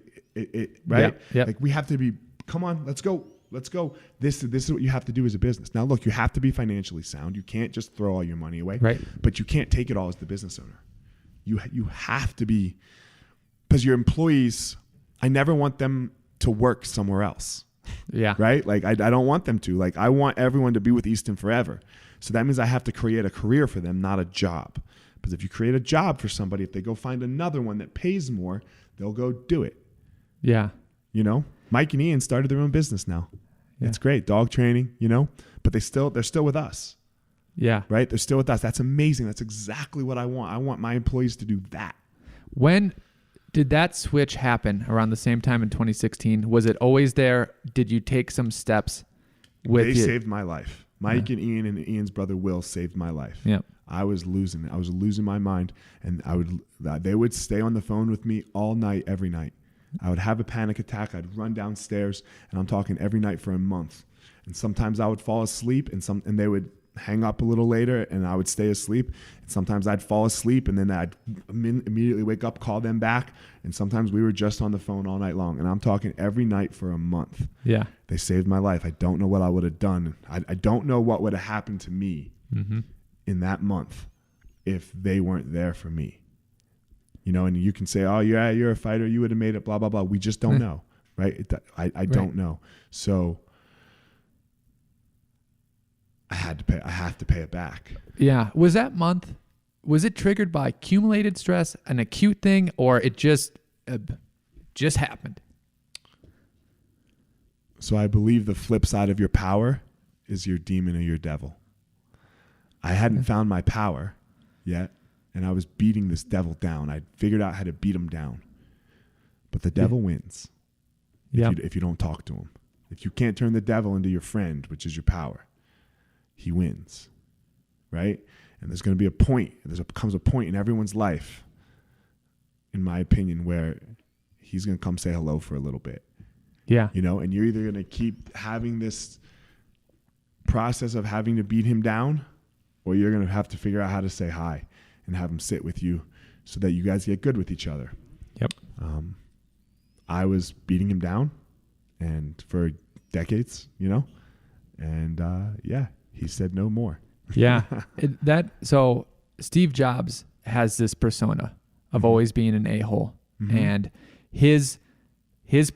right? Yep. Like we have to be, come on, let's go. This is what you have to do as a business. Now, look, you have to be financially sound. You can't just throw all your money away. Right. But you can't take it all as the business owner. You have to be, because your employees, I never want them to work somewhere else. Yeah. Right? Like I don't want them to. Like I want everyone to be with Easton forever. So that means I have to create a career for them, not a job. Because if you create a job for somebody, if they go find another one that pays more, they'll go do it. Yeah. You know, Mike and Ian started their own business now. Yeah. It's great. Dog training, you know, but they're still with us. Yeah. Right? They're still with us. That's amazing. That's exactly what I want. I want my employees to do that. When did that switch happen? Around the same time in 2016? Was it always there? Did you take some steps with They saved my life. Mike and Ian and Ian's brother Will saved my life. Yeah. I was losing it. I was losing my mind, and they would stay on the phone with me all night, every night. I would have a panic attack. I'd run downstairs, and I'm talking every night for a month. And sometimes I would fall asleep, and they would hang up a little later, and I would stay asleep. And sometimes I'd fall asleep, and then I'd immediately wake up, call them back. And sometimes we were just on the phone all night long. And I'm talking every night for a month. Yeah. They saved my life. I don't know what I would have done. I don't know what would have happened to me in that month if they weren't there for me. You know, and you can say, oh, yeah, you're a fighter. You would have made it, blah, blah, blah. We just don't know, right? I don't know. So I have to pay it back. Yeah. Was that month, was it triggered by accumulated stress, an acute thing, or it just happened? So I believe the flip side of your power is your demon or your devil. I hadn't found my power yet, and I was beating this devil down. I figured out how to beat him down. But the devil wins if you don't talk to him. If you can't turn the devil into your friend, which is your power, he wins, right? And there's going to be a point. Comes a point in everyone's life, in my opinion, where he's going to come say hello for a little bit. Yeah. You know, and you're either going to keep having this process of having to beat him down, or you're going to have to figure out how to say hi and have him sit with you so that you guys get good with each other. Yep. I was beating him down and for decades, you know, and he said no more. Yeah. So Steve Jobs has this persona of always being an a-hole, and his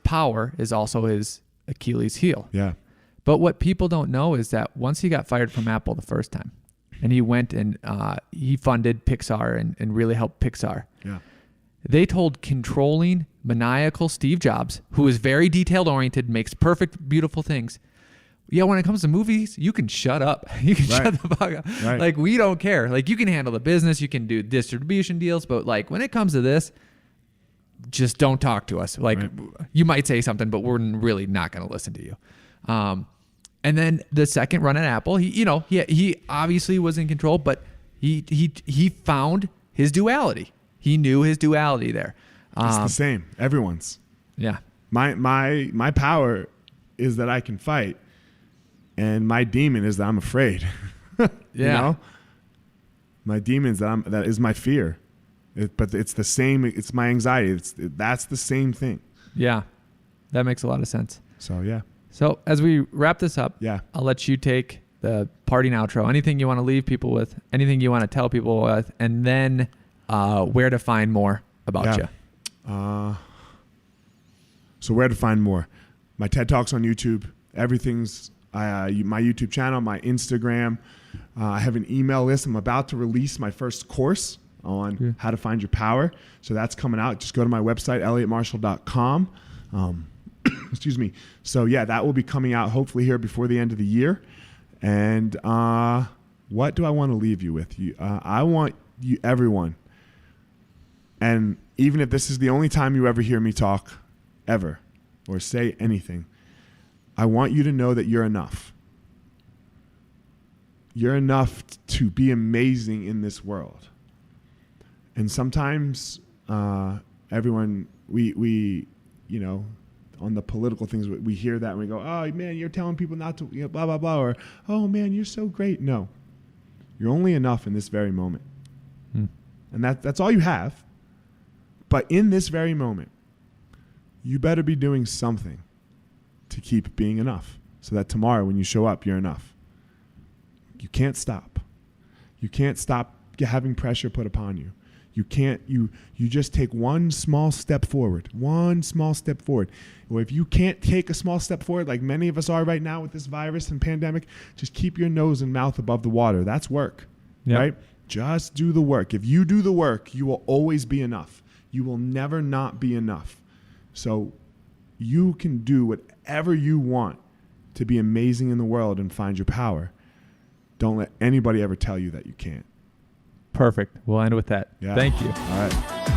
power is also his Achilles heel. Yeah. But what people don't know is that once he got fired from Apple the first time, and he went and he funded Pixar and really helped Pixar. Yeah. They told controlling, maniacal Steve Jobs, who is very detail-oriented, makes perfect, beautiful things. Yeah, when it comes to movies, you can shut up. You can shut the fuck up. Right. Like, we don't care. Like, you can handle the business, you can do distribution deals, but like when it comes to this, just don't talk to us. Like, you might say something, but we're really not going to listen to you. And then the second run at Apple, he obviously was in control, but he found his duality. He knew his duality there. It's the same. Everyone's. Yeah. My power is that I can fight, and my demon is that I'm afraid. Yeah. You know? My demon is that is my fear. But it's the same. It's my anxiety. That's the same thing. Yeah. That makes a lot of sense. So, yeah. So as we wrap this up, I'll let you take the parting outro. Anything you want to leave people with, anything you want to tell people with, and then where to find more about you. So where to find more? My TED Talks on YouTube. Everything's my YouTube channel, my Instagram. I have an email list. I'm about to release my first course on how to find your power. So that's coming out. Just go to my website, elliottmarshall.com. Excuse me. So yeah, that will be coming out hopefully here before the end of the year. And what do I want to leave you with? I want you, everyone, and even if this is the only time you ever hear me talk, ever, or say anything, I want you to know that you're enough. You're enough to be amazing in this world. And sometimes everyone, we on the political things, we hear that and we go, oh, man, you're telling people not to, blah, blah, blah, or, oh, man, you're so great. No, you're only enough in this very moment. And that's all you have. But in this very moment, you better be doing something to keep being enough so that tomorrow when you show up, you're enough. You can't stop. You can't stop having pressure put upon you. You can't, you just take one small step forward, Well, if you can't take a small step forward, like many of us are right now with this virus and pandemic, just keep your nose and mouth above the water. That's work, right? Just do the work. If you do the work, you will always be enough. You will never not be enough. So you can do whatever you want to be amazing in the world and find your power. Don't let anybody ever tell you that you can't. Perfect. We'll end with that. Yeah. Thank you. All right.